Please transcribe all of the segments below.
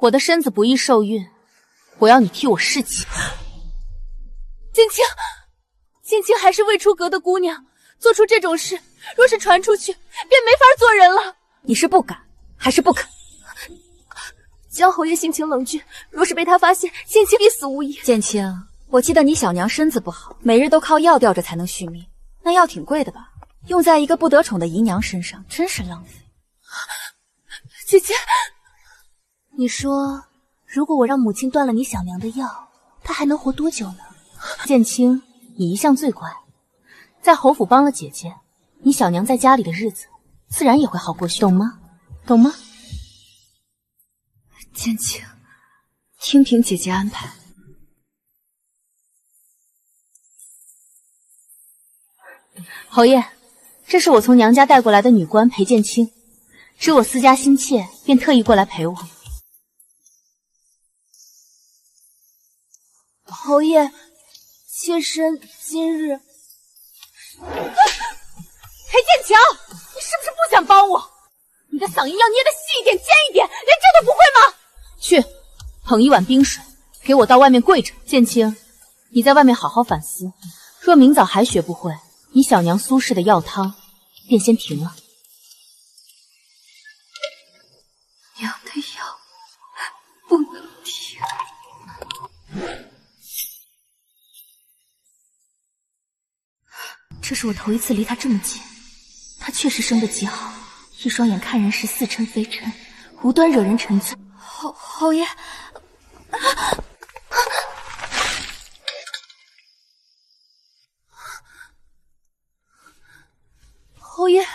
我的身子不易受孕，我要你替我侍寝。静静还是未出阁的姑娘，做出这种事，若是传出去，便没法做人了。你是不敢还是不肯？江侯爷性情冷峻，若是被他发现，静静必死无疑。剑清，我记得你小娘身子不好，每日都靠药吊着才能续命，那药挺贵的吧？用在一个不得宠的姨娘身上，真是浪费。姐姐，你说，如果我让母亲断了你小娘的药，她还能活多久呢？剑清，你一向最乖，在侯府帮了姐姐，你小娘在家里的日子自然也会好过许多，懂吗？懂吗？剑清，听凭姐姐安排。侯爷，这是我从娘家带过来的女官裴剑清，知我私家心切，便特意过来陪我。侯爷，妾身今日……裴剑桥，你是不是不想帮我？你的嗓音要捏得细一点、尖一点，连这都不会吗？去，捧一碗冰水，给我到外面跪着。剑清，你在外面好好反思，若明早还学不会，你小娘苏氏的药汤便先停了。娘的药不能停。这是我头一次离他这么近，他确实生得极好，一双眼看人时似嗔非嗔，无端惹人沉醉。侯爷，侯爷，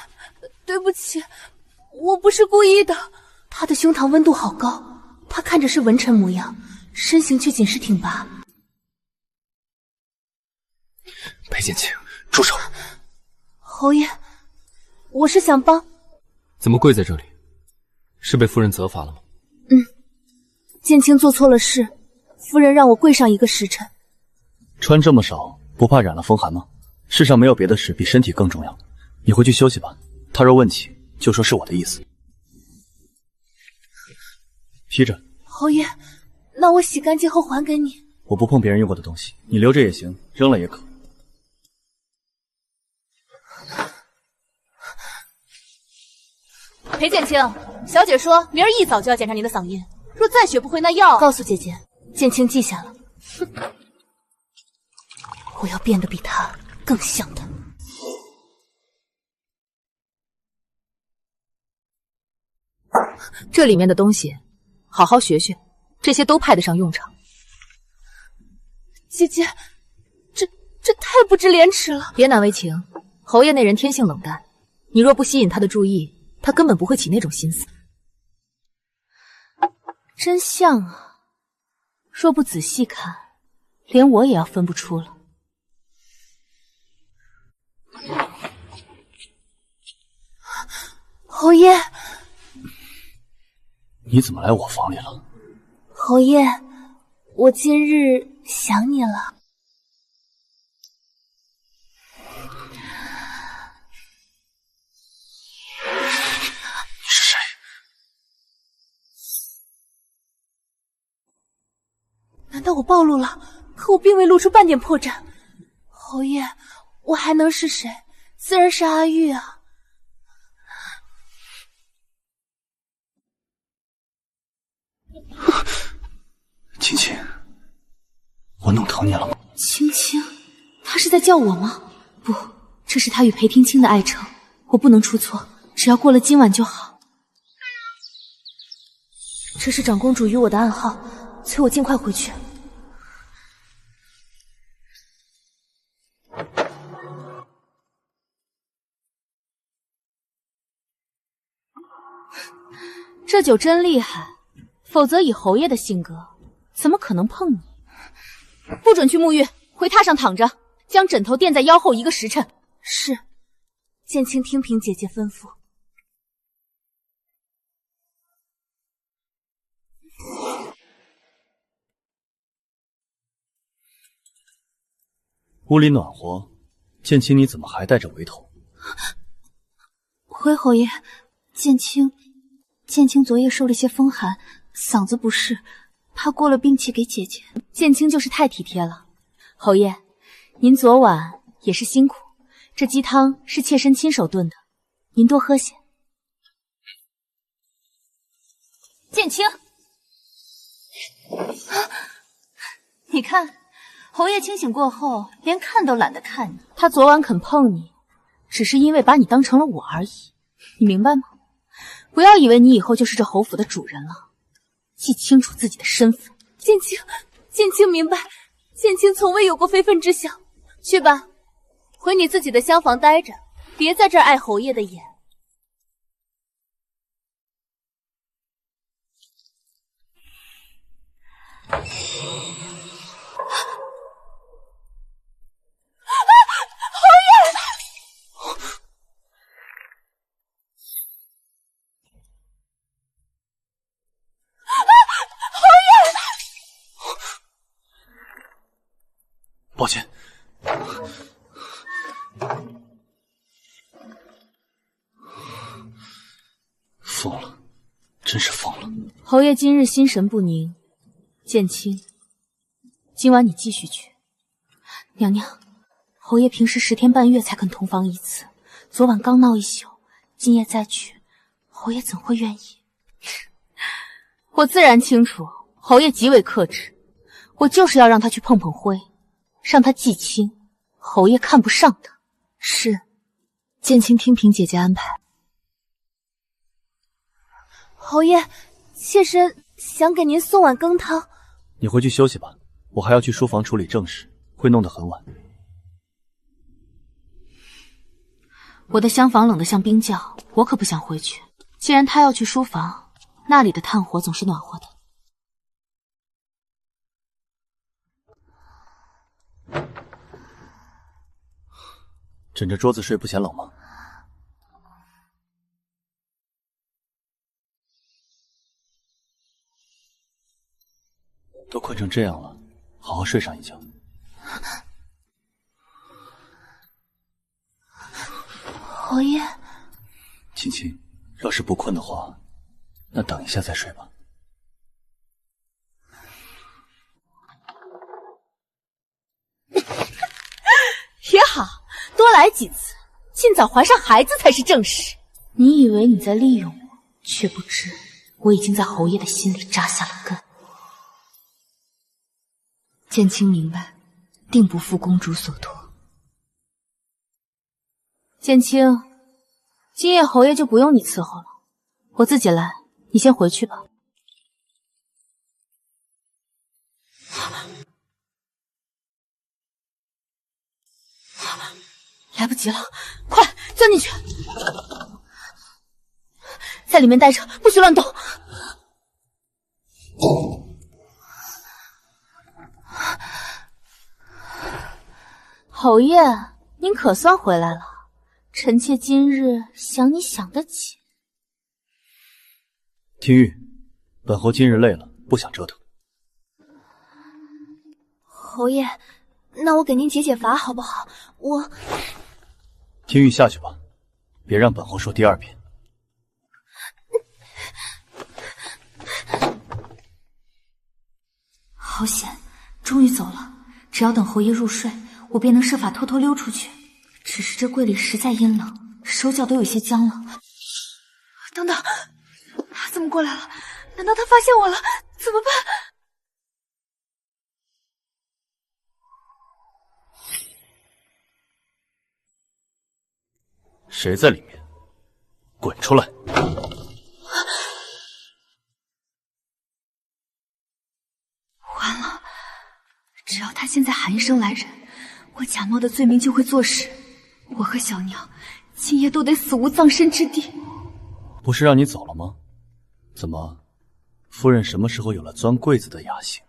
对不起，我不是故意的。他的胸膛温度好高，他看着是文臣模样，身形却仅是挺拔。裴剑清，住手！侯爷，我是想帮。怎么跪在这里？是被夫人责罚了吗？剑清做错了事，夫人让我跪上一个时辰。穿这么少，不怕染了风寒吗？世上没有别的事比身体更重要，你回去休息吧。他若问起，就说是我的意思。披着。侯爷，那我洗干净后还给你。我不碰别人用过的东西，你留着也行，扔了也可。裴剑清，小姐说明儿一早就要检查您的嗓音，若再学不会那药，告诉姐姐，剑清记下了。哼，我要变得比他更像他。这里面的东西，好好学学，这些都派得上用场。姐姐，这太不知廉耻了！别难为情，侯爷那人天性冷淡，你若不吸引他的注意，他根本不会起那种心思。真像啊，若不仔细看，连我也要分不出了。侯爷，你怎么来我房里了？侯爷，我今日想你了。你是谁？难道我暴露了？可我并未露出半点破绽。侯爷，我还能是谁？自然是阿玉啊。青青，我弄疼你了吗？青青，他是在叫我吗？不，这是他与裴听清的爱称，我不能出错，只要过了今晚就好。这是长公主与我的暗号，催我尽快回去。这酒真厉害，否则以侯爷的性格，怎么可能碰你？不准去沐浴，回榻上躺着，将枕头垫在腰后一个时辰。是，剑清听凭姐姐吩咐。屋里暖和，剑清你怎么还戴着围头？回侯爷，剑清昨夜受了些风寒，嗓子不适，怕过了病气给姐姐。剑清就是太体贴了。侯爷，您昨晚也是辛苦，这鸡汤是妾身亲手炖的，您多喝些。剑清，你看，侯爷清醒过后，连看都懒得看你。他昨晚肯碰你，只是因为把你当成了我而已，你明白吗？不要以为你以后就是这侯府的主人了，记清楚自己的身份。剑清明白，剑清从未有过非分之想。去吧，回你自己的厢房待着，别在这儿碍侯爷的眼。抱歉，疯了，真是疯了。侯爷今日心神不宁，剑清，今晚你继续去。娘娘，侯爷平时10天半月才肯同房一次，昨晚刚闹一宿，今夜再去，侯爷怎会愿意？我自然清楚，侯爷极为克制，我就是要让他去碰碰灰，让他记清侯爷看不上他。是，剑清听凭姐姐安排。侯爷，妾身想给您送碗羹汤。你回去休息吧，我还要去书房处理正事，会弄得很晚。我的厢房冷得像冰窖，我可不想回去。既然他要去书房，那里的炭火总是暖和的。枕着桌子睡不嫌冷吗？都困成这样了，好好睡上一觉。侯爷，青青，要是不困的话，那等一下再睡吧。也好，多来几次，尽早怀上孩子才是正事。你以为你在利用我，却不知我已经在侯爷的心里扎下了根。剑清明白，定不负公主所托。剑清，今夜侯爷就不用你伺候了，我自己来，你先回去吧。来不及了，快钻进去，在里面待着，不许乱动。侯爷，您可算回来了，臣妾今日想你想得紧。听玉，本侯今日累了，不想折腾。侯爷，那我给您解解乏好不好？我……听玉下去吧，别让本侯说第二遍。好险，终于走了。只要等侯爷入睡，我便能设法偷偷溜出去。只是这柜里实在阴冷，手脚都有些僵了。等等，他怎么过来了？难道他发现我了？怎么办？谁在里面？滚出来！完了，只要他现在喊一声来人，我假冒的罪名就会坐实，我和小娘今夜都得死无葬身之地。不是让你走了吗？怎么，夫人什么时候有了钻柜子的雅兴？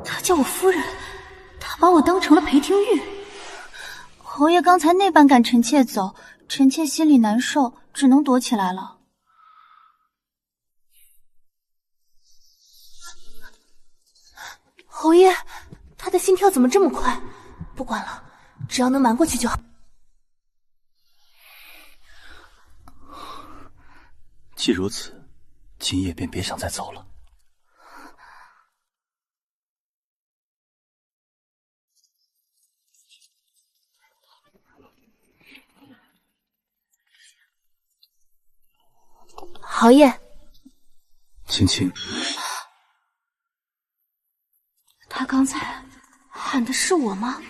他叫我夫人，他把我当成了裴廷玉。侯爷刚才那般赶臣妾走，臣妾心里难受，只能躲起来了。侯爷，他的心跳怎么这么快？不管了，只要能瞒过去就好。既如此，今夜便别想再走了。侯爷，青青，他刚才喊的是我吗？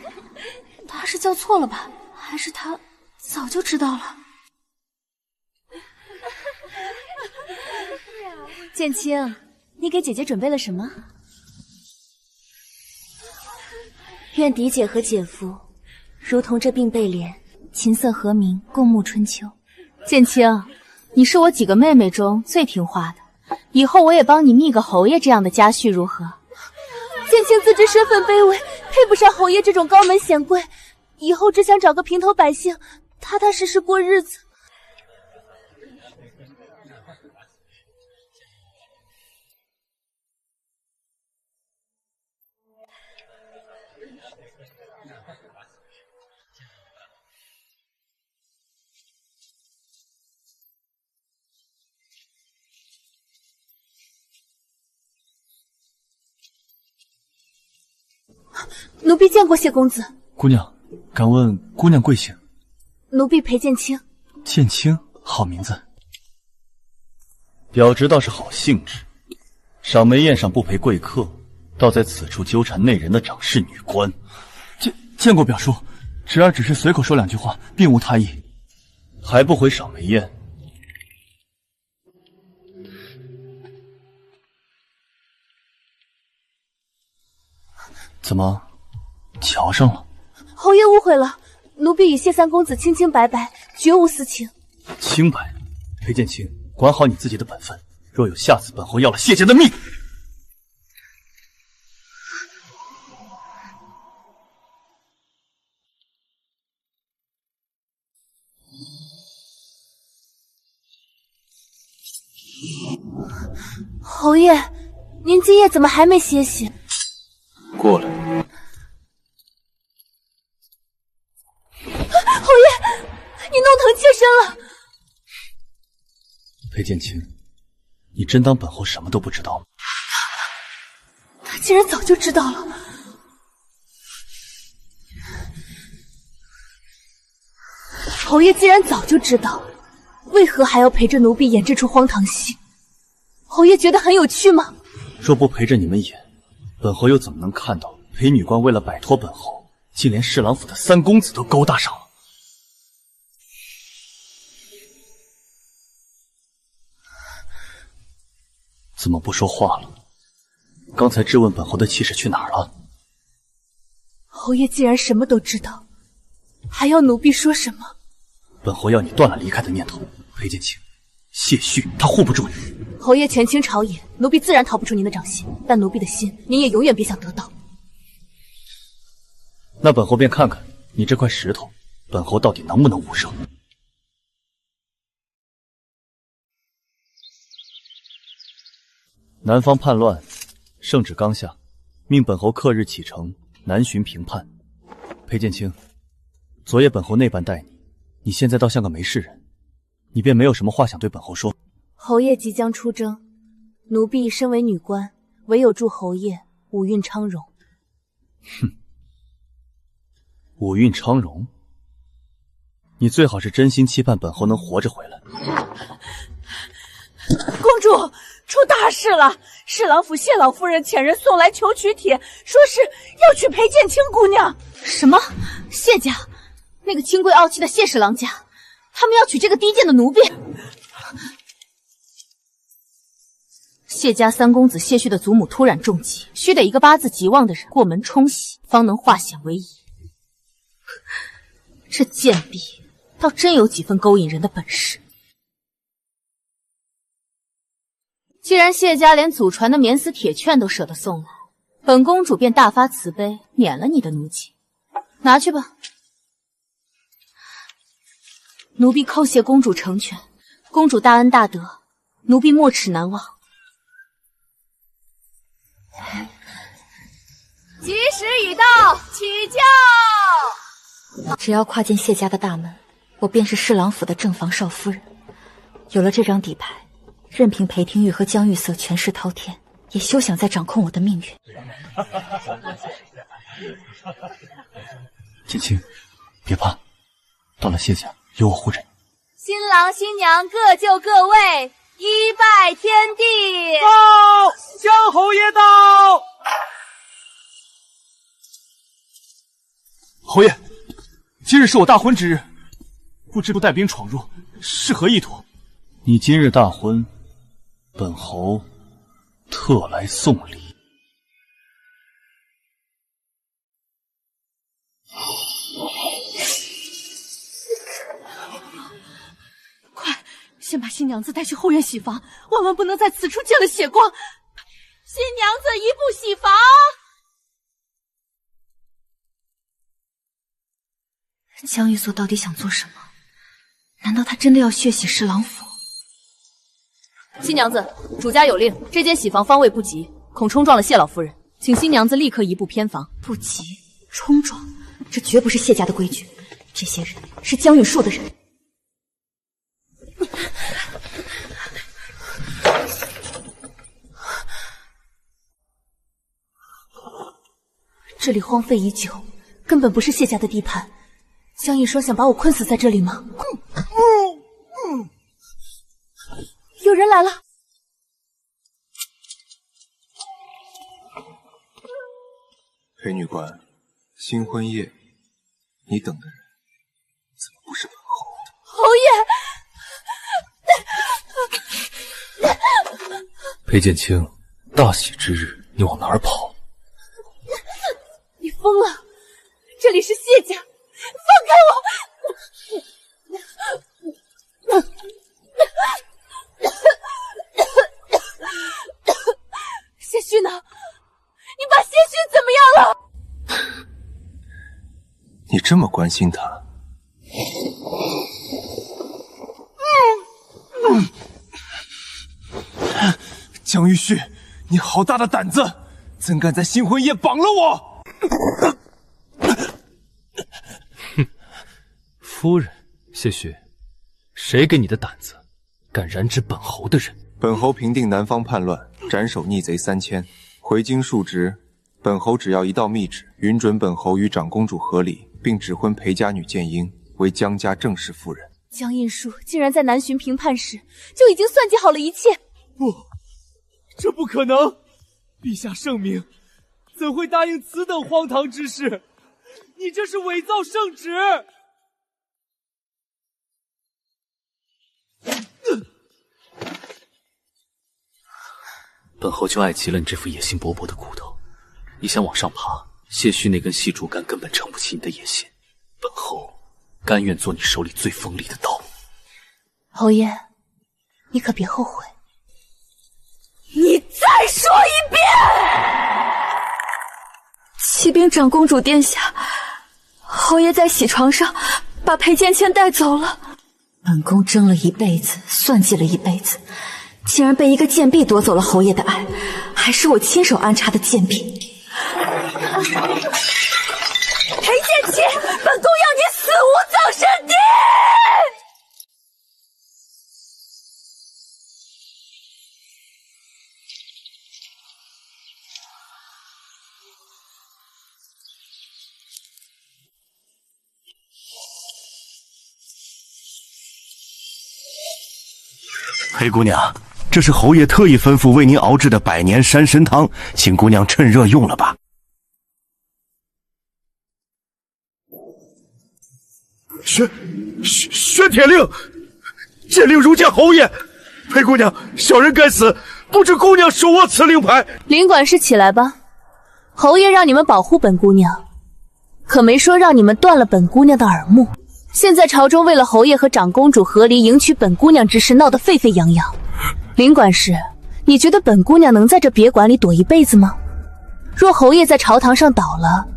他是叫错了吧？还是他早就知道了？剑青，你给姐姐准备了什么？愿嫡姐和姐夫如同这并背莲，琴瑟和鸣，共沐春秋。剑青，你是我几个妹妹中最听话的，以后我也帮你觅个侯爷这样的家婿如何？剑青自知身份卑微，配不上侯爷这种高门显贵，以后只想找个平头百姓，踏踏实实过日子。奴婢见过谢公子。姑娘，敢问姑娘贵姓？奴婢裴剑青。剑青，好名字。表侄倒是好兴致，赏梅宴上不陪贵客，倒在此处纠缠内人的掌事女官。见过表叔，侄儿只是随口说两句话，并无他意。还不回赏梅宴？怎么，瞧上了？侯爷误会了，奴婢与谢三公子清清白白，绝无私情。清白，裴剑青，管好你自己的本分。若有下次，本侯要了谢家的命。侯爷，您今夜怎么还没歇息？过来。侯爷，你弄疼妾身了。裴剑青，你真当本侯什么都不知道吗？他竟然早就知道了。侯爷既然早就知道，为何还要陪着奴婢演这出荒唐戏？侯爷觉得很有趣吗？若不陪着你们演，本侯又怎么能看到裴女官为了摆脱本侯，竟连侍郎府的三公子都勾搭上了？怎么不说话了？刚才质问本侯的气势去哪儿了？侯爷既然什么都知道，还要奴婢说什么？本侯要你断了离开的念头。裴剑青，谢旭他护不住你。侯爷权倾朝野，奴婢自然逃不出您的掌心，但奴婢的心，您也永远别想得到。那本侯便看看你这块石头，本侯到底能不能无声。南方叛乱，圣旨刚下，命本侯刻日启程南巡平叛。裴剑青，昨夜本侯那般待你，你现在倒像个没事人，你便没有什么话想对本侯说？侯爷即将出征，奴婢身为女官，唯有祝侯爷五运昌荣。哼，五运昌荣，你最好是真心期盼本侯能活着回来。公主，出大事了！侍郎府谢老夫人遣人送来求娶帖，说是要娶裴剑青姑娘。什么？谢家？那个清贵傲气的谢侍郎家，他们要娶这个低贱的奴婢？谢家三公子谢旭的祖母突然中疾，须得一个八字极旺的人过门冲喜，方能化险为夷。这贱婢倒真有几分勾引人的本事。既然谢家连祖传的免死铁券都舍得送来，本公主便大发慈悲，免了你的奴籍。拿去吧。奴婢叩谢公主成全，公主大恩大德，奴婢没齿难忘。吉时已到，起轿！只要跨进谢家的大门，我便是侍郎府的正房少夫人。有了这张底牌，任凭裴廷玉和江玉瑟权势滔天，也休想再掌控我的命运。剑青，别怕，到了谢家有我护着你。新郎新娘各就各位，一拜天地。到，江侯爷到。侯爷，今日是我大婚之日，不知带兵闯入，是何意图？你今日大婚，本侯特来送礼。先把新娘子带去后院洗房，万万不能在此处见了血光。新娘子一步洗房。江玉素到底想做什么？难道他真的要血洗侍郎府？新娘子，主家有令，这间洗房方位不吉，恐冲撞了谢老夫人，请新娘子立刻移步偏房。不急，冲撞，这绝不是谢家的规矩。这些人是江允树的人。这里荒废已久，根本不是谢家的地盘。江一说想把我困死在这里吗？有人来了。裴女官，新婚夜，你等的人怎么不是本侯？侯爷，裴剑清，大喜之日，你往哪儿跑？你疯了！这里是谢家，放开我！谢勋呢？你把谢勋怎么样了？你这么关心他？江玉旭，你好大的胆子，怎敢在新婚夜绑了我？哼，夫人，谢旭，谁给你的胆子，敢染指本侯的人？本侯平定南方叛乱，斩首逆贼3000，回京述职。本侯只要一道密旨，允准本侯与长公主和离，并指婚裴家女剑英为江家正式夫人。江印树竟然在南巡平叛时就已经算计好了一切。不，这不可能！陛下圣明，怎会答应此等荒唐之事？你这是伪造圣旨！本侯就爱极了你这副野心勃勃的骨头。你想往上爬，谢须那根细竹竿根本撑不起你的野心。本侯甘愿做你手里最锋利的刀。侯爷，你可别后悔。你再说一遍！启禀长公主殿下，侯爷在喜床上把裴芊芊带走了。本宫争了一辈子，算计了一辈子，竟然被一个贱婢夺走了侯爷的爱，还是我亲手安插的贱婢。裴芊芊，本宫要你死无葬身地！裴姑娘，这是侯爷特意吩咐为您熬制的百年山参汤，请姑娘趁热用了吧。宣铁令，剑令如见侯爷。裴姑娘，小人该死，不知姑娘手握此令牌。林管事起来吧，侯爷让你们保护本姑娘，可没说让你们断了本姑娘的耳目。现在朝中为了侯爷和长公主和离迎娶本姑娘之事闹得沸沸扬扬，林管事，你觉得本姑娘能在这别馆里躲一辈子吗？若侯爷在朝堂上倒了，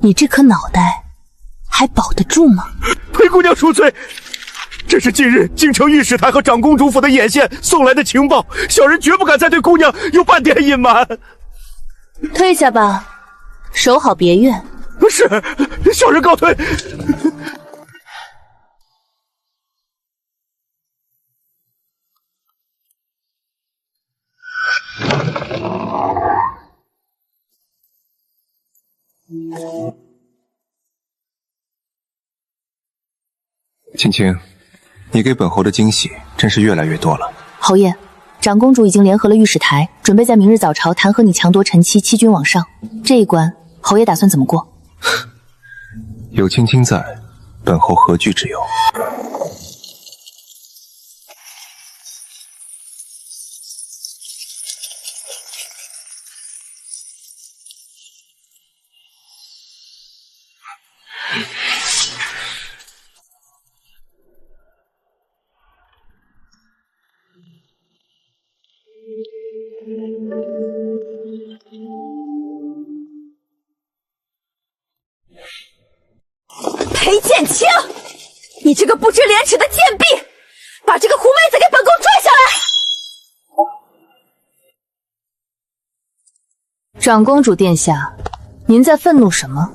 你这颗脑袋还保得住吗？裴姑娘恕罪，这是近日京城御史台和长公主府的眼线送来的情报，小人绝不敢再对姑娘有半点隐瞒。退下吧，守好别院。是，小人告退。青青，你给本侯的惊喜真是越来越多了。侯爷，长公主已经联合了御史台，准备在明日早朝弹劾你强夺臣妻，欺君罔上。这一关，侯爷打算怎么过？有青青在，本侯何惧之有？裴剑清，你这个不知廉耻的贱婢，把这个狐妹子给本宫拽下来！长公主殿下，您在愤怒什么？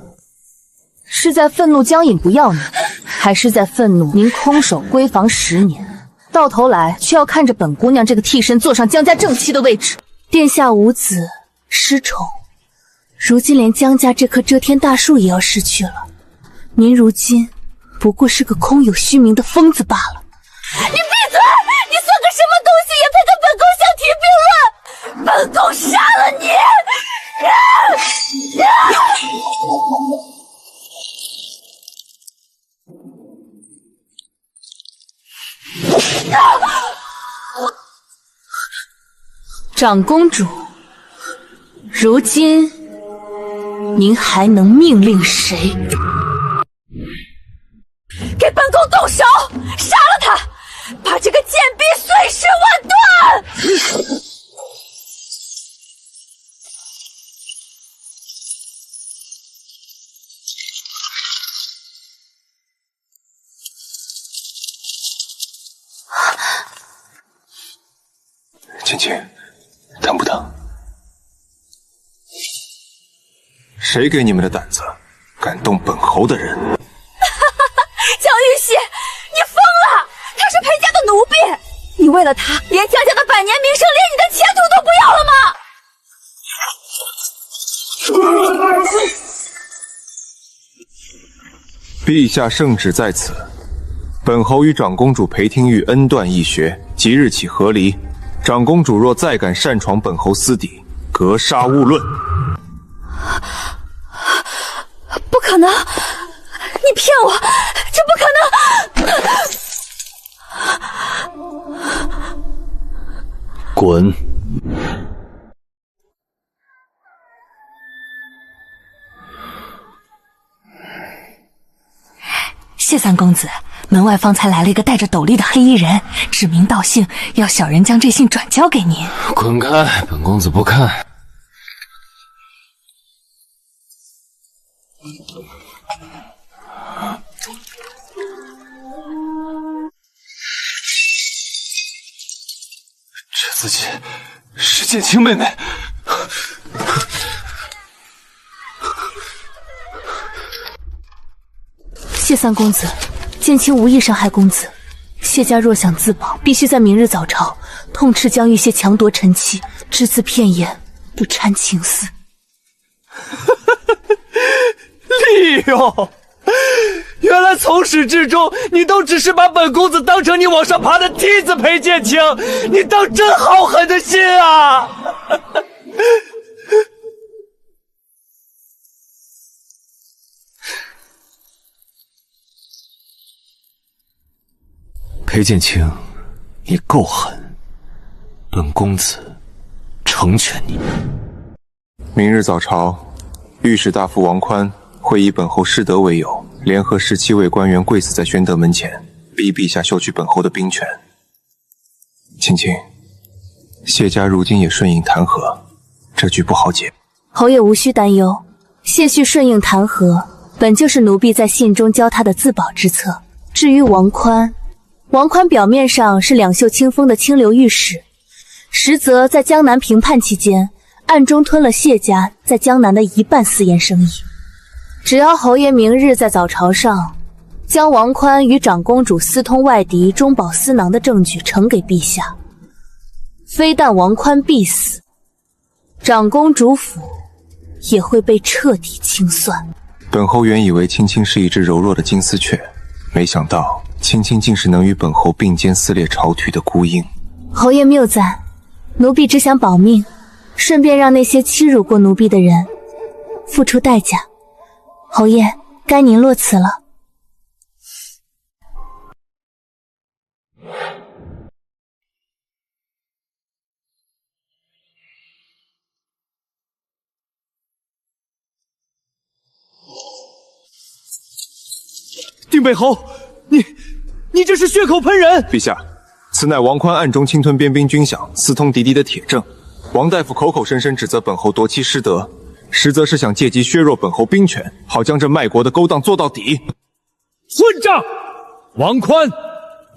是在愤怒江隐不要你，还是在愤怒您空守闺房10年，到头来却要看着本姑娘这个替身坐上江家正妻的位置？殿下无子失宠，如今连江家这棵遮天大树也要失去了。您如今不过是个空有虚名的疯子罢了。你闭嘴！你算个什么东西，也配跟本宫相提并论？本宫杀了你！长公主，如今您还能命令谁？给本宫动手，杀了他，把这个贱婢碎尸万段！青青，疼不疼？谁给你们的胆子，敢动本侯的人？江玉玺，你疯了！他是裴家的奴婢，你为了他，连江家的百年名声，连你的前途都不要了吗？陛下圣旨在此，本侯与长公主裴听玉恩断义绝，即日起和离。长公主若再敢擅闯本侯私邸，格杀勿论。不可能！你骗我！这不可能！滚！谢三公子，门外方才来了一个戴着斗笠的黑衣人，指名道姓要小人将这信转交给您。滚开！本公子不看。这自己是剑清妹妹。谢三公子，剑清无意伤害公子。谢家若想自保，必须在明日早朝痛斥江玉屑强夺臣妻，只字片言，不掺情丝。利用！原来从始至终，你都只是把本公子当成你往上爬的梯子，裴剑清，你当真好狠的心啊！裴剑清，你够狠，本公子成全你。明日早朝，御史大夫王宽会以本侯失德为由，联合17位官员跪死在宣德门前，逼陛下授取本侯的兵权。青青，谢家如今也顺应弹劾，这局不好解。侯爷无需担忧，谢续顺应弹劾，本就是奴婢在信中教他的自保之策。至于王宽，王宽表面上是两袖清风的清流御史，实则在江南平叛期间，暗中吞了谢家在江南的一半私盐生意。只要侯爷明日在早朝上将王宽与长公主私通外敌、中饱私囊的证据呈给陛下，非但王宽必死，长公主府也会被彻底清算。本侯原以为青青是一只柔弱的金丝雀，没想到青青竟是能与本侯并肩撕裂朝廷的孤鹰。侯爷谬赞，奴婢只想保命，顺便让那些欺辱过奴婢的人付出代价。侯爷，该您落词了。定北侯，你这是血口喷人！陛下，此乃王宽暗中侵吞边兵军饷、私通敌的铁证。王大夫口口声声指责本侯夺妻失德，实则是想借机削弱本侯兵权，好将这卖国的勾当做到底。混账！王宽，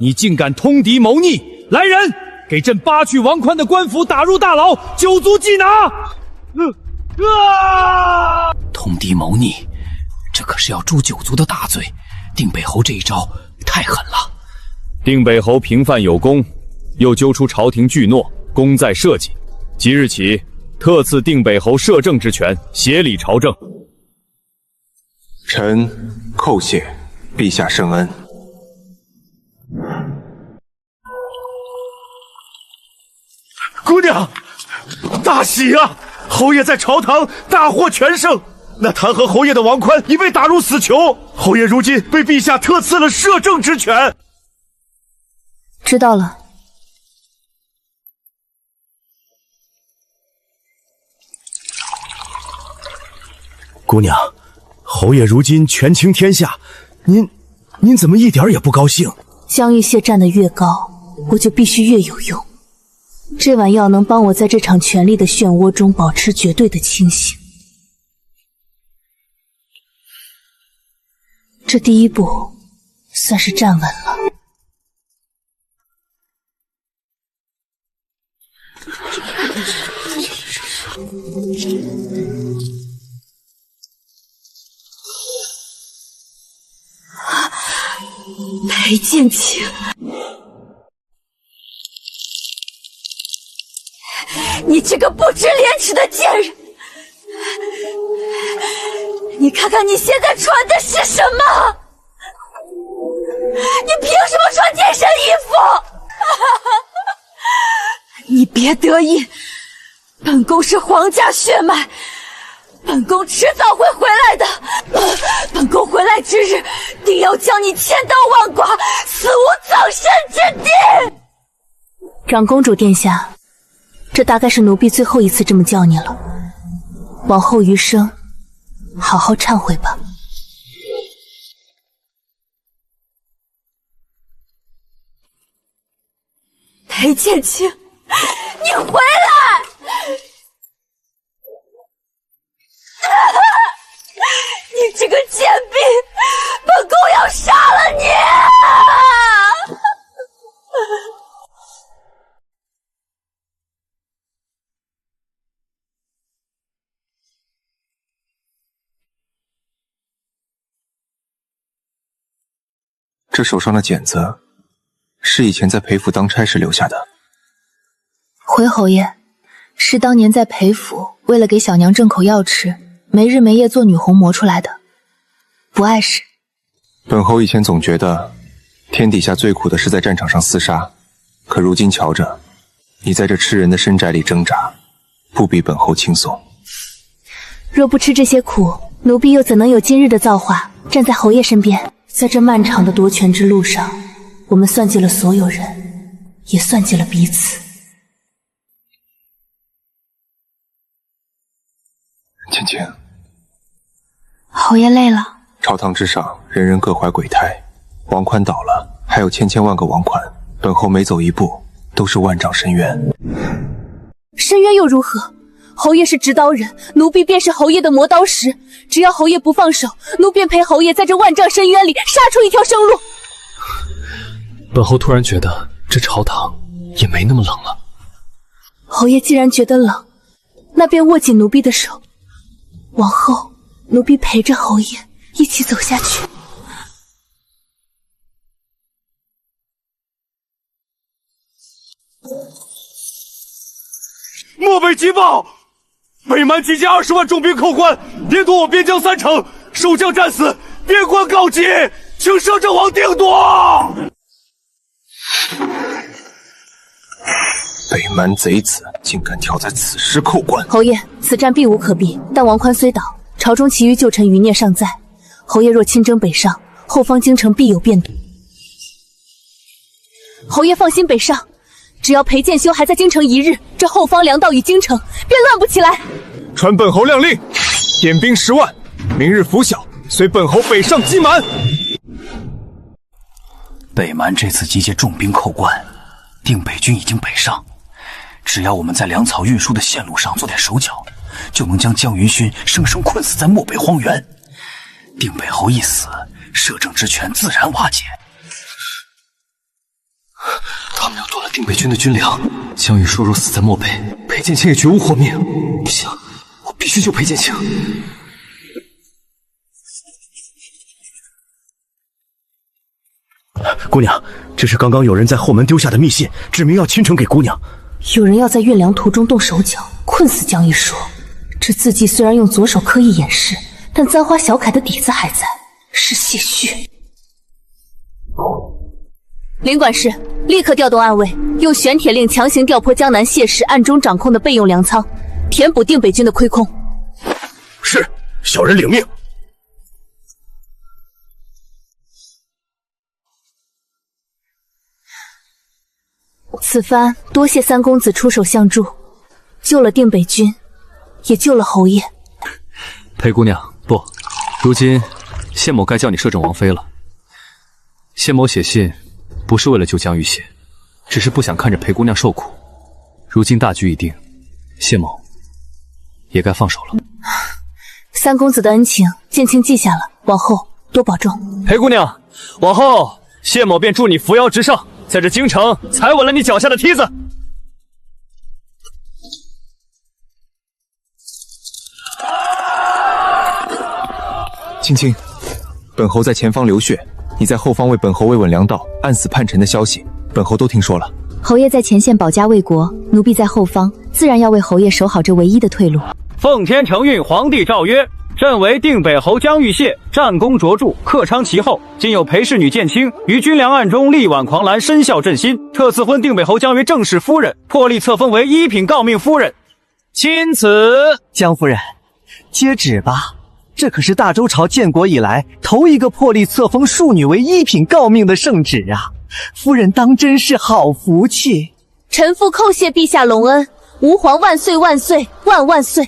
你竟敢通敌谋逆！来人，给朕扒去王宽的官府，打入大牢，九族缉拿！通敌谋逆，这可是要诛九族的大罪。定北侯这一招太狠了。定北侯平犯有功，又揪出朝廷巨诺，功在社稷。即日起，特赐定北侯摄政之权，协理朝政。臣叩谢陛下圣恩。姑娘，大喜啊！侯爷在朝堂大获全胜。那弹劾侯爷的王宽已被打入死囚，侯爷如今被陛下特赐了摄政之权。知道了。姑娘，侯爷如今权倾天下，您怎么一点也不高兴？疆域蟹站得越高，我就必须越有用。这碗药能帮我在这场权力的漩涡中保持绝对的清醒。这第一步算是站稳了。裴剑清，你这个不知廉耻的贱人！你看看你现在穿的是什么？你凭什么穿这身衣服？你别得意，本宫是皇家血脉，本宫迟早会回来的。本宫回来之日，定要将你千刀万剐，死无葬身之地。长公主殿下，这大概是奴婢最后一次这么叫你了，往后余生好好忏悔吧。裴剑清，你回来！你这个贱婢，本宫要杀了你！这手上的茧子，是以前在裴府当差时留下的。回侯爷，是当年在裴府为了给小娘挣口药吃，没日没夜做女红磨出来的，不碍事。本侯以前总觉得，天底下最苦的是在战场上厮杀，可如今瞧着，你在这吃人的深宅里挣扎，不比本侯轻松。若不吃这些苦，奴婢又怎能有今日的造化，站在侯爷身边？在这漫长的夺权之路上，我们算计了所有人，也算计了彼此。芊芊，侯爷累了。朝堂之上，人人各怀鬼胎。王宽倒了，还有千千万个王宽，本侯每走一步，都是万丈深渊。深渊又如何？侯爷是执刀人，奴婢便是侯爷的磨刀石。只要侯爷不放手，奴便陪侯爷在这万丈深渊里杀出一条生路。本侯突然觉得这朝堂也没那么冷了。侯爷既然觉得冷，那便握紧奴婢的手，往后奴婢陪着侯爷一起走下去。漠北急报，北蛮集结20万重兵扣关，连夺我边疆3城，守将战死，边关告急，请摄政王定夺。北蛮贼子竟敢挑在此时扣关！侯爷，此战避无可避，但王宽虽倒，朝中其余旧臣余孽尚在。侯爷若亲征北上，后方京城必有变动。侯爷放心北上，只要裴剑修还在京城一日，这后方粮道与京城便乱不起来。传本侯亮令，点兵10万，明日拂晓，随本侯北上击蛮。北蛮这次集结重兵扣关，定北军已经北上，只要我们在粮草运输的线路上做点手脚，就能将江云勋生生困死在漠北荒原。定北侯一死，摄政之权自然瓦解。他们又夺了定北军的军粮，江云叔若死在漠北，裴剑清也绝无活命。不行，我必须救裴剑清。姑娘，这是刚刚有人在后门丢下的密信，指明要倾城给姑娘。有人要在运粮途中动手脚，困死江一说。这字迹虽然用左手刻意掩饰，但簪花小楷的底子还在，是谢逊。林管事，立刻调动暗卫，用玄铁令强行调拨江南谢氏暗中掌控的备用粮仓，填补定北军的亏空。是，小人领命。此番多谢三公子出手相助，救了定北军，也救了侯爷。裴姑娘，不，如今谢某该叫你摄政王妃了。谢某写信不是为了救江玉血，只是不想看着裴姑娘受苦。如今大局已定，谢某也该放手了。三公子的恩情，剑清记下了，往后多保重。裴姑娘，往后谢某便助你扶摇直上，在这京城踩稳了你脚下的梯子。青青，本侯在前方流血，你在后方为本侯维稳粮道、按死叛臣的消息，本侯都听说了。侯爷在前线保家卫国，奴婢在后方，自然要为侯爷守好这唯一的退路。奉天承运，皇帝诏曰：朕为定北侯江玉燮，战功卓著，克昌其后。今有裴氏女剑清于军粮案中力挽狂澜，深效朕心，特赐婚定北侯江为正室夫人，破例册封为一品诰命夫人。钦此。江夫人，接旨吧。这可是大周朝建国以来头一个破例册封庶女为一品诰命的圣旨啊！夫人当真是好福气。臣妇叩谢陛下隆恩，吾皇万岁万岁万万岁！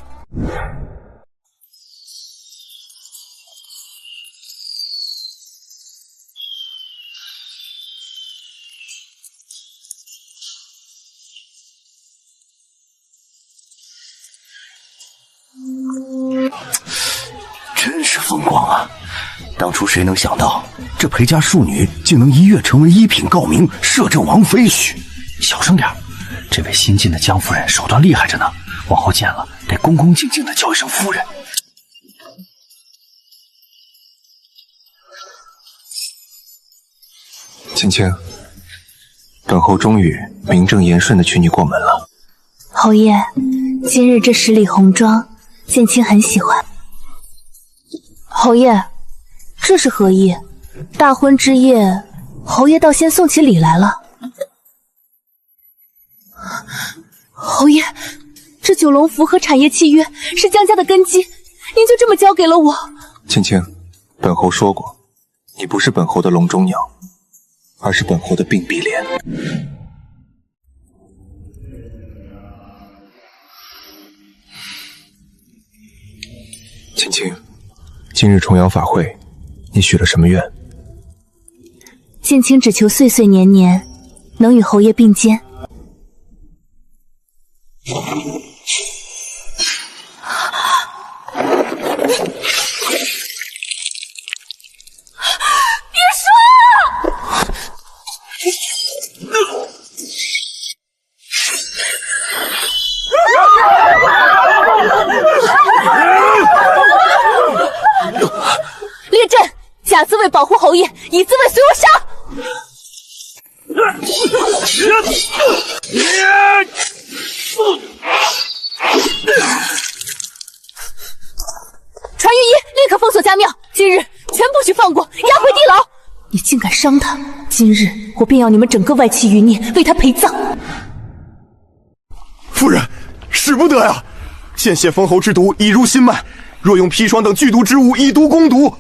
真是风光啊！当初谁能想到，这裴家庶女竟能一跃成为一品诰命摄政王妃？嘘，小声点，这位新晋的江夫人手段厉害着呢，往后见了得恭恭敬敬的叫一声夫人。青青，本侯终于名正言顺的娶你过门了。侯爷，今日这10里红妆，剑清很喜欢。侯爷，这是何意？大婚之夜，侯爷倒先送起礼来了。侯爷，这九龙符和产业契约是江家的根基，您就这么交给了我？青青，本侯说过，你不是本侯的笼中鸟，而是本侯的并臂莲。青青，今日重阳法会，你许了什么愿？剑清只求岁岁年年能与侯爷并肩。别说！列阵，假自卫保护侯爷，以自卫随我上！传御医，立刻封锁家庙，今日全不许放过，押回地牢。你竟敢伤他，今日我便要你们整个外戚余孽为他陪葬。夫人，使不得呀！见血封喉之毒已入心脉，若用砒霜等剧毒之物以毒攻毒，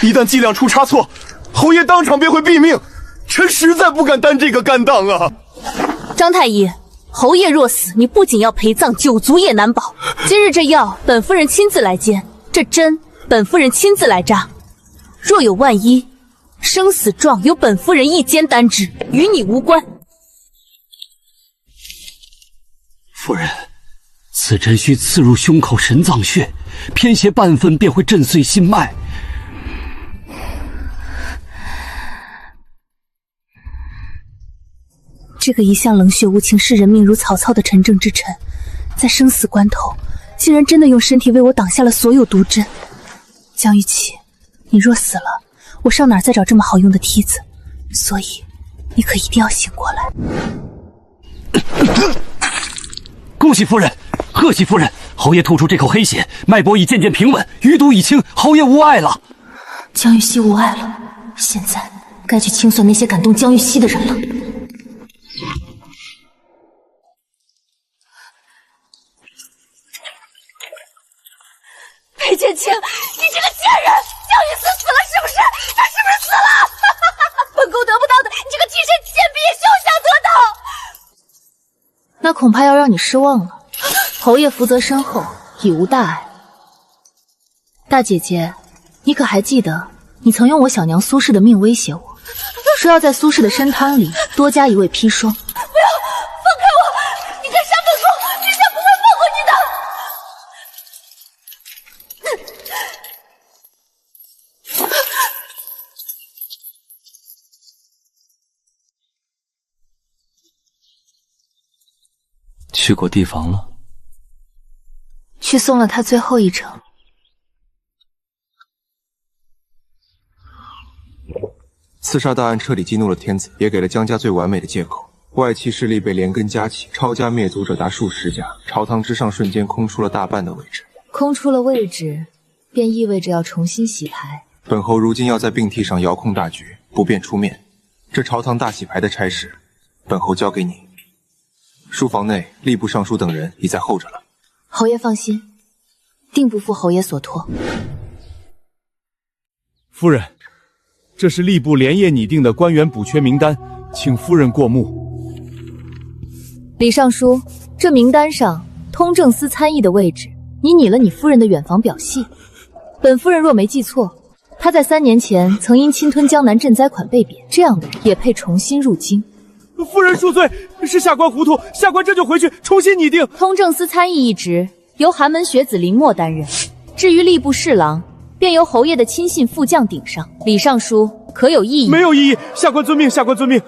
一旦剂量出差错，侯爷当场便会毙命。臣实在不敢担这个干当啊！张太医，侯爷若死，你不仅要陪葬，9族也难保。今日这药，本夫人亲自来煎；这针，本夫人亲自来扎。若有万一，生死状由本夫人一肩担之，与你无关。夫人，此针需刺入胸口神脏穴，偏斜半分便会震碎心脉。这个一向冷血无情、视人命如草草的陈政之臣，在生死关头，竟然真的用身体为我挡下了所有毒针。江玉琪，你若死了，我上哪儿再找这么好用的梯子？所以，你可一定要醒过来。恭喜夫人，贺喜夫人！侯爷吐出这口黑血，脉搏已渐渐平稳，余毒已清，侯爷无碍了。江玉溪无碍了，现在该去清算那些感动江玉溪的人了。裴剑清，你这个贱人！江玉思死了是不是？他是不是死了？本宫得不到的，你这个替身贱婢也休想得到！那恐怕要让你失望了。侯爷福泽深厚，已无大碍。大姐姐，你可还记得你曾用我小娘苏氏的命威胁我，说要在苏氏的参汤里多加一味砒霜？不要，放开我！你敢杀本宫，陛下不会放过你的！去过地房了，去送了他最后一程。刺杀大案彻底激怒了天子，也给了江家最完美的借口。外戚势力被连根夹起，抄家灭族者达数十家，朝堂之上瞬间空出了大半的位置。空出了位置，便意味着要重新洗牌。本侯如今要在病替上遥控大局，不便出面。这朝堂大洗牌的差事，本侯交给你。书房内，吏部尚书等人已在候着了。侯爷放心，定不负侯爷所托。夫人，这是吏部连夜拟定的官员补缺名单，请夫人过目。李尚书，这名单上通政司参议的位置，你拟了你夫人的远房表系。本夫人若没记错，她在3年前曾因侵吞江南赈灾款被贬，这样的人也配重新入京。夫人恕罪，是下官糊涂，下官这就回去重新拟定。通政司参议一职由寒门学子林默担任，至于吏部侍郎，便由侯爷的亲信副将顶上。李尚书可有异议？没有异议，下官遵命，下官遵命。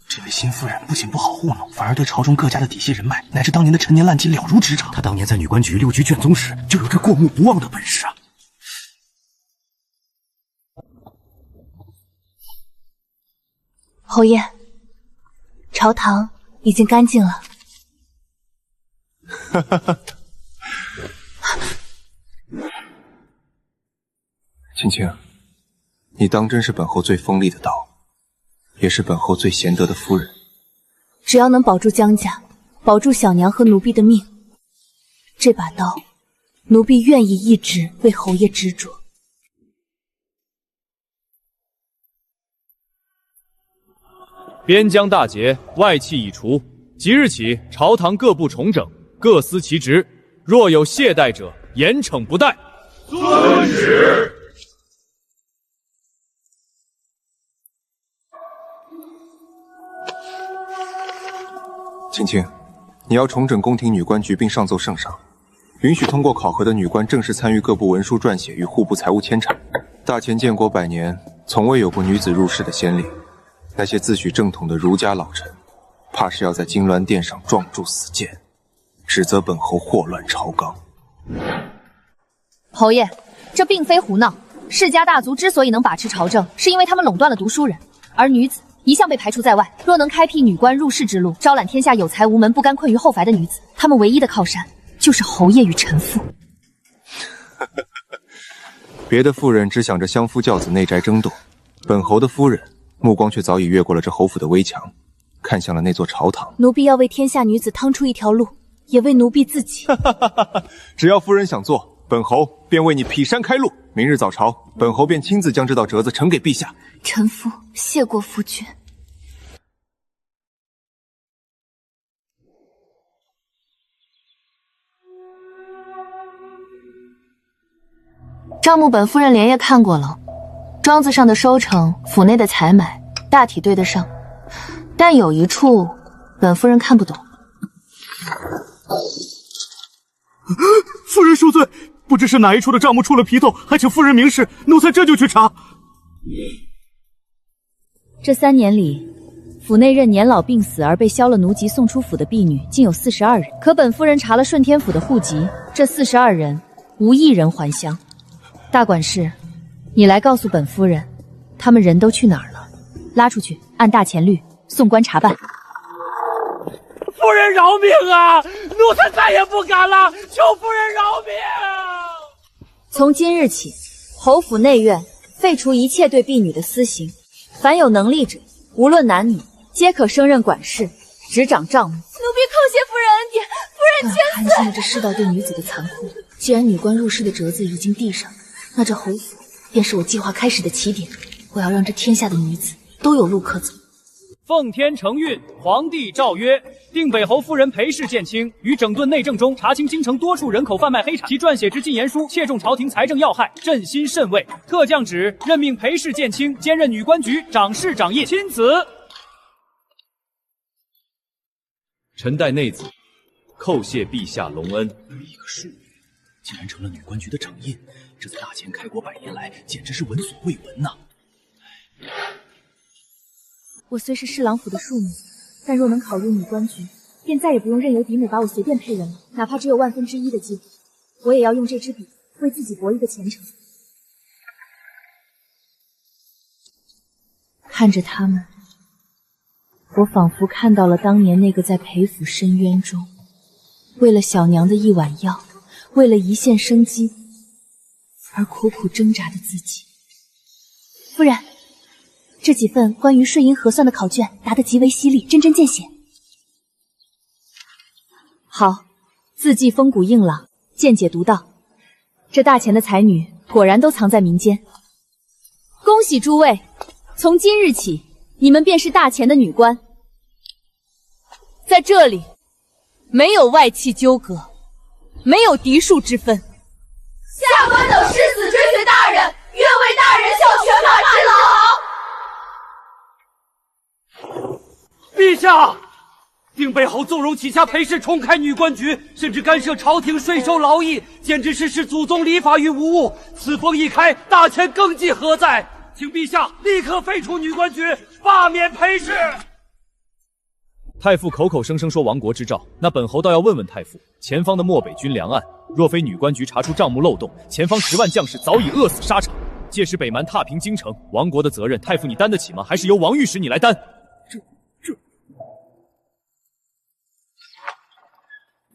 这位新夫人不仅不好糊弄，反而对朝中各家的底细人脉乃至当年的陈年烂迹了如指掌。她当年在女官局6局卷宗时，就有这过目不忘的本事啊！侯爷，朝堂已经干净了。哈哈哈。青青，你当真是本侯最锋利的刀，也是本侯最贤德的夫人。只要能保住江家，保住小娘和奴婢的命，这把刀，奴婢愿意一直为侯爷执着。边疆大捷，外戚已除，即日起，朝堂各部重整，各司其职，若有懈怠者，严惩不贷。遵旨。青青，你要重整宫廷女官局，并上奏圣上，允许通过考核的女官正式参与各部文书撰写与户部财务牵查。大前建国100年，从未有过女子入仕的先例。那些自诩正统的儒家老臣，怕是要在金銮殿上撞柱死谏，指责本侯祸乱朝纲。侯爷，这并非胡闹。世家大族之所以能把持朝政，是因为他们垄断了读书人，而女子一向被排除在外。若能开辟女官入仕之路，招揽天下有才无门、不甘困于后樊的女子，她们唯一的靠山就是侯爷与臣妇。别的妇人只想着相夫教子、内宅争夺，本侯的夫人目光却早已越过了这侯府的危墙，看向了那座朝堂。奴婢要为天下女子趟出一条路，也为奴婢自己。只要夫人想做，本侯便为你劈山开路。明日早朝，本侯便亲自将这道折子呈给陛下。臣妇谢过夫君。账目本夫人连夜看过了，庄子上的收成，府内的采买，大体对得上，但有一处本夫人看不懂。夫人恕罪，不知是哪一处的账目出了纰透，还请夫人明示，奴才这就去查。这3年里，府内任年老病死而被削了奴籍送出府的婢女，竟有42人。可本夫人查了顺天府的户籍，这42人无一人还乡。大管事，你来告诉本夫人，他们人都去哪儿了？拉出去，按大钱律送官查办。夫人饶命啊！奴才再也不敢了，求夫人饶命！从今日起，侯府内院废除一切对婢女的私刑，凡有能力者，无论男女，皆可升任管事，执掌账目。奴婢叩谢夫人恩典，夫人千岁。看清了这世道对女子的残酷。既然女官入仕的折子已经递上，那这侯府便是我计划开始的起点。我要让这天下的女子都有路可走。奉天承运，皇帝诏曰：定北侯夫人裴氏建清于整顿内政中查清京城多处人口贩卖黑茶，其撰写之禁言书切中朝廷财政要害，朕心甚慰。特降旨任命裴氏建清兼任女官局长事长印，钦此。臣代内子叩谢陛下隆恩。一个庶女竟然成了女官局的掌印，这在大前开国100年来简直是闻所未闻呐！我虽是侍郎府的庶女，但若能考入女官局，便再也不用任由嫡母把我随便配人了。哪怕只有1/1000的机会，我也要用这支笔为自己搏一个前程。看着他们，我仿佛看到了当年那个在裴府深渊中，为了小娘的一碗药，为了一线生机而苦苦挣扎的自己。夫人，这几份关于税银核算的考卷答得极为犀利，针针见血。好，字迹风骨硬朗，见解独到。这大钱的才女果然都藏在民间。恭喜诸位，从今日起，你们便是大钱的女官。在这里，没有外戚纠葛，没有嫡庶之分。下官等誓死追随大人，愿为大人效犬马之劳。陛下，定北侯纵容旗下裴氏重开女官局，甚至干涉朝廷税收劳役，简直是视祖宗礼法于无物。此风一开，大钱更计何在？请陛下立刻废除女官局，罢免裴氏。太傅口口声声说亡国之诏，那本侯倒要问问太傅，前方的漠北军粮案，若非女官局查出账目漏洞，前方10万将士早已饿死沙场。届时北蛮踏平京城，亡国的责任，太傅你担得起吗？还是由王御史你来担？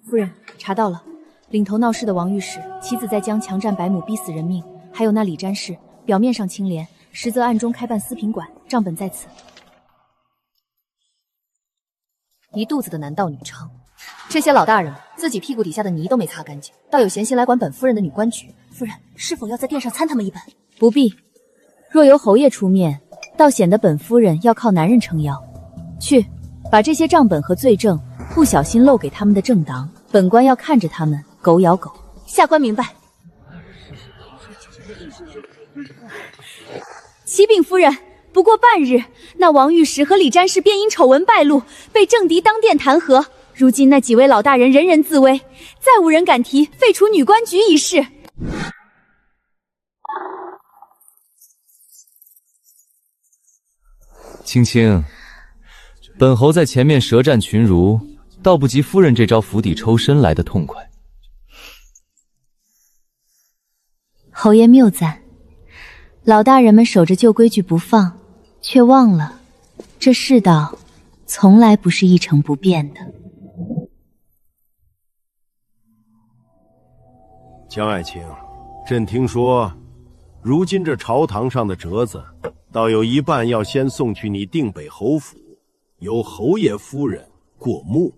夫人，查到了，领头闹事的王御史，妻子在江强占百亩，逼死人命；还有那李詹氏，表面上清廉，实则暗中开办私品馆，账本在此。一肚子的男盗女娼，这些老大人们自己屁股底下的泥都没擦干净，倒有闲心来管本夫人的女官局。夫人是否要在殿上参他们一本？不必，若由侯爷出面，倒显得本夫人要靠男人撑腰。去，把这些账本和罪证不小心漏给他们的正当，本官要看着他们狗咬狗。下官明白。启禀夫人，不过半日，那王御史和李詹氏便因丑闻败露，被政敌当殿弹劾。如今那几位老大人人人自危，再无人敢提废除女官局一事。青青，本侯在前面舌战群儒，倒不及夫人这招釜底抽薪来的痛快。侯爷谬赞，老大人们守着旧规矩不放，却忘了这世道从来不是一成不变的。江爱卿，朕听说，如今这朝堂上的折子，倒有一半要先送去你定北侯府，由侯爷夫人过目。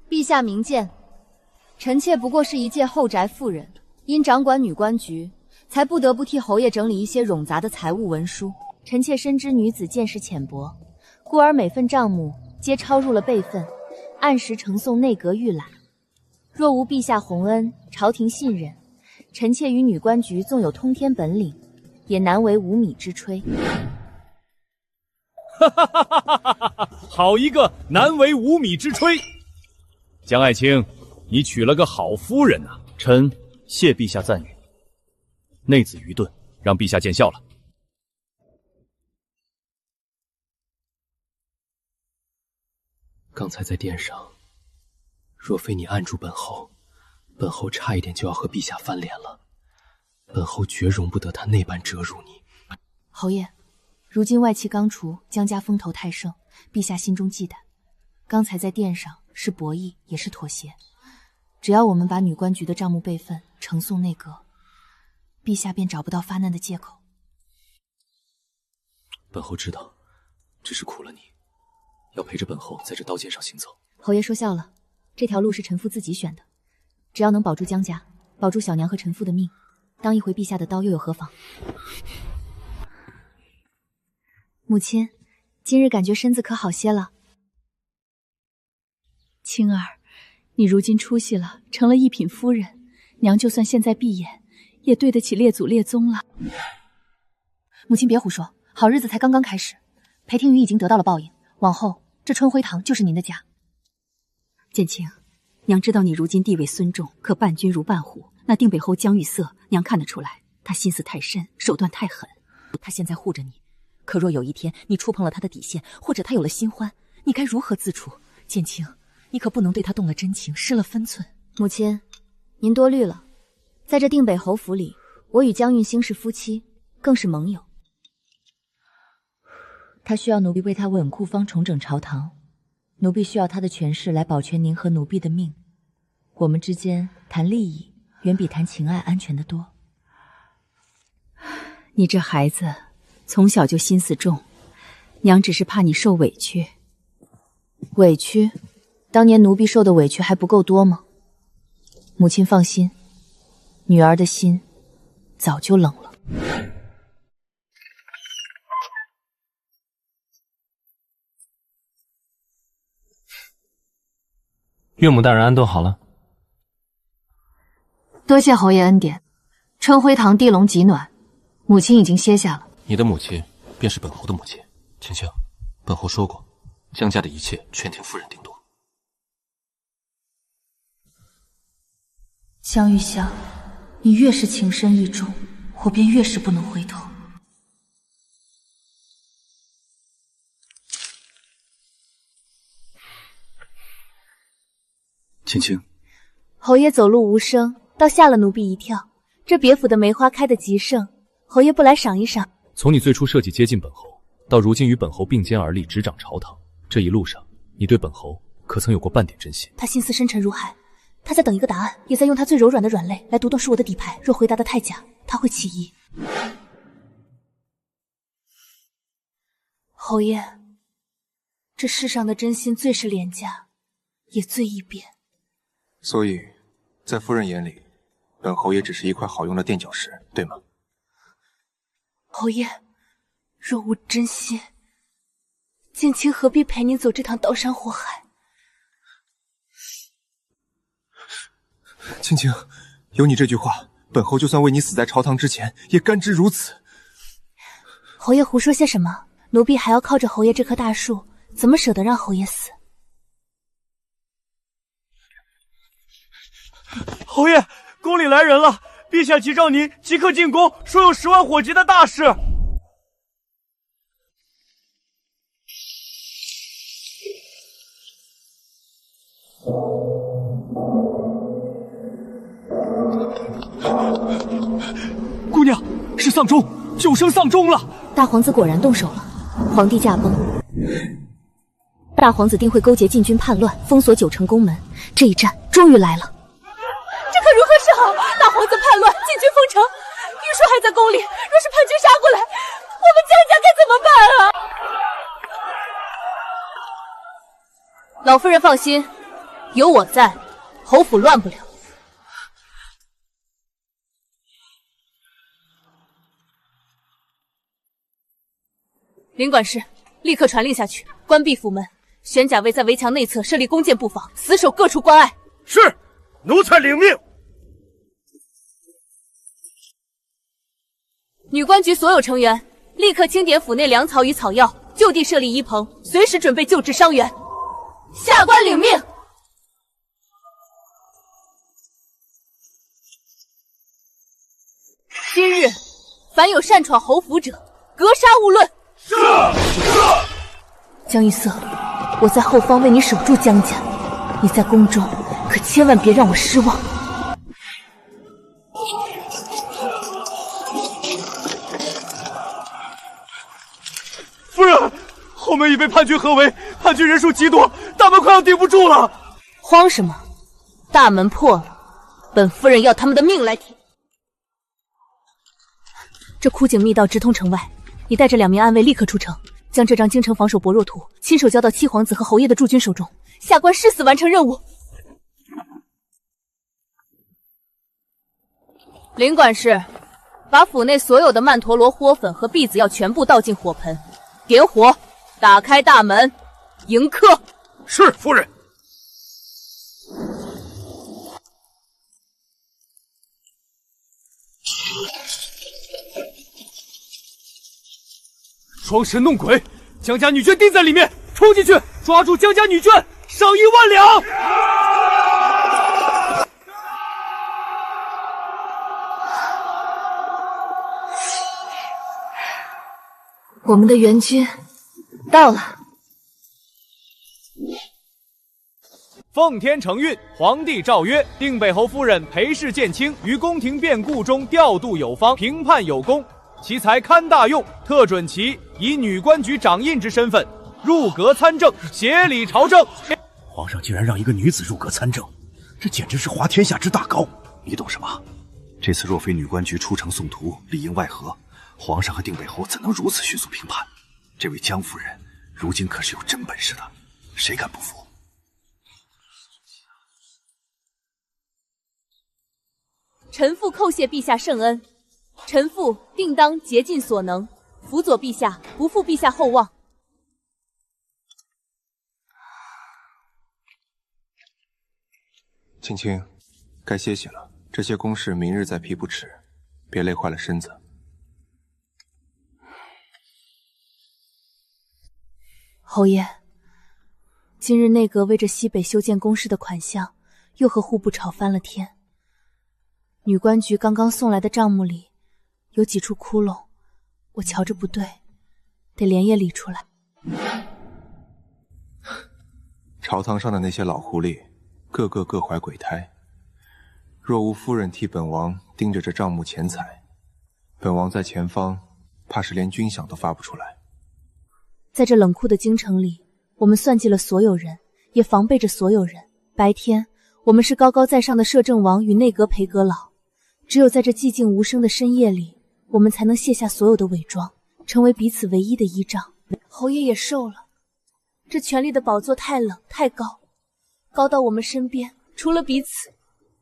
陛下明鉴，臣妾不过是一介后宅妇人，因掌管女官局，才不得不替侯爷整理一些冗杂的财务文书。臣妾深知女子见识浅薄，故而每份账目皆抄入了备份，按时呈送内阁预览。若无陛下洪恩，朝廷信任，臣妾与女官局纵有通天本领，也难为无米之炊。哈哈哈哈哈哈！好一个难为无米之炊！江爱卿，你娶了个好夫人呐！臣谢陛下赞誉。内子愚钝，让陛下见笑了。刚才在殿上，若非你按住本侯，本侯差一点就要和陛下翻脸了。本侯绝容不得他那般折辱你。侯爷，如今外戚刚除，江家风头太盛，陛下心中忌惮。刚才在殿上是博弈，也是妥协。只要我们把女官局的账目备份呈送内阁，陛下便找不到发难的借口。本侯知道，只是苦了你，要陪着本侯在这刀剑上行走。侯爷说笑了，这条路是臣妇自己选的，只要能保住江家，保住小娘和臣妇的命，当一回陛下的刀又有何妨？母亲，今日感觉身子可好些了？青儿，你如今出息了，成了一品夫人，娘就算现在闭眼，也对得起列祖列宗了。母亲别胡说，好日子才刚刚开始，裴廷宇已经得到了报应，往后这春晖堂就是您的家。建清，娘知道你如今地位孙重，可伴君如伴虎。那定北侯江玉色，娘看得出来，他心思太深，手段太狠。他现在护着你，可若有一天你触碰了他的底线，或者他有了新欢，你该如何自处？建清，你可不能对他动了真情，失了分寸。母亲，您多虑了。在这定北侯府里，我与江运星是夫妻，更是盟友。他需要奴婢为他稳固方重整朝堂，奴婢需要他的权势来保全您和奴婢的命。我们之间谈利益，远比谈情爱安全得多。你这孩子从小就心思重，娘只是怕你受委屈。委屈？当年奴婢受的委屈还不够多吗？母亲放心，女儿的心早就冷了。岳母大人安顿好了。多谢侯爷恩典，春晖堂地笼极暖，母亲已经歇下了。你的母亲便是本侯的母亲。青青，本侯说过，江家的一切全听夫人定夺。江玉香，你越是情深意重，我便越是不能回头。青青，侯爷走路无声，倒吓了奴婢一跳。这别府的梅花开得极盛，侯爷不来赏一赏？从你最初设计接近本侯，到如今与本侯并肩而立，执掌朝堂，这一路上，你对本侯可曾有过半点真心？他心思深沉如海，他在等一个答案，也在用他最柔软的软肋来读懂是我的底牌。若回答的太假，他会起疑。侯爷，这世上的真心最是廉价，也最易变。所以，在夫人眼里，本侯也只是一块好用的垫脚石，对吗？侯爷，若无真心，建清何必陪您走这趟刀山火海？青青，有你这句话，本侯就算为你死在朝堂之前，也甘之如此。侯爷胡说些什么？奴婢还要靠着侯爷这棵大树，怎么舍得让侯爷死？侯爷，宫里来人了，陛下急召您即刻进宫，说有10万火急的大事。姑娘，是丧钟，9声丧钟了。大皇子果然动手了，皇帝驾崩，大皇子定会勾结禁军叛乱，封锁9城宫门，这一战终于来了。这可如何是好？大皇皇子叛乱，进军封城，玉树还在宫里，若是叛军杀过来，我们江家该怎么办啊？老夫人放心，有我在，侯府乱不了。林管事，立刻传令下去，关闭府门，玄甲卫在围墙内侧设立弓箭布防，死守各处关隘。是，奴才领命。女官局所有成员立刻清点府内粮草与草药，就地设立医棚，随时准备救治伤员。下官领命。今日凡有擅闯侯府者，格杀勿论。是。江玉瑟，我在后方为你守住江家，你在宫中可千万别让我失望。夫人，后门已被叛军合围，叛军人数极多，大门快要顶不住了。慌什么？大门破了，本夫人要他们的命来填。这枯井密道直通城外，你带着2名暗卫立刻出城，将这张京城防守薄弱图亲手交到七皇子和侯爷的驻军手中。下官誓死完成任务。林管事，把府内所有的曼陀罗豁粉和碧子药全部倒进火盆，点火，打开大门，迎客。是，夫人。装神弄鬼，江家女眷定在里面，冲进去抓住江家女眷，赏1万两。我们的援军到了。奉天承运，皇帝诏曰：定北侯夫人裴氏建清于宫廷变故中调度有方，评判有功，其才堪大用，特准其以女官局掌印之身份入阁参政，协理朝政。皇上竟然让一个女子入阁参政，这简直是滑天下之大糕。你懂什么？这次若非女官局出城送图，里应外合，皇上和定北侯怎能如此迅速评判？这位江夫人如今可是有真本事的，谁敢不服？臣妇叩谢陛下圣恩，臣妇定当竭尽所能，辅佐陛下，不负陛下厚望。青青，该歇息了，这些公事明日再批不迟，别累坏了身子。侯爷，今日内阁为着西北修建宫室的款项，又和户部吵翻了天。女官局刚刚送来的账目里有几处窟窿，我瞧着不对，得连夜理出来。朝堂上的那些老狐狸，个个各怀鬼胎。若无夫人替本王盯着这账目钱财，本王在前方怕是连军饷都发不出来。在这冷酷的京城里，我们算计了所有人，也防备着所有人。白天，我们是高高在上的摄政王与内阁陪阁老，只有在这寂静无声的深夜里，我们才能卸下所有的伪装，成为彼此唯一的依仗。侯爷也瘦了，这权力的宝座太冷太高，高到我们身边除了彼此，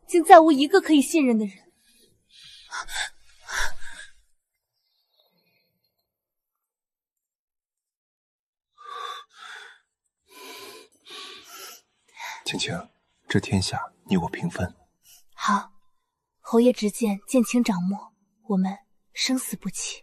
竟再无一个可以信任的人。青青，这天下你我平分。好，侯爷执剑，剑清掌墨，我们生死不弃。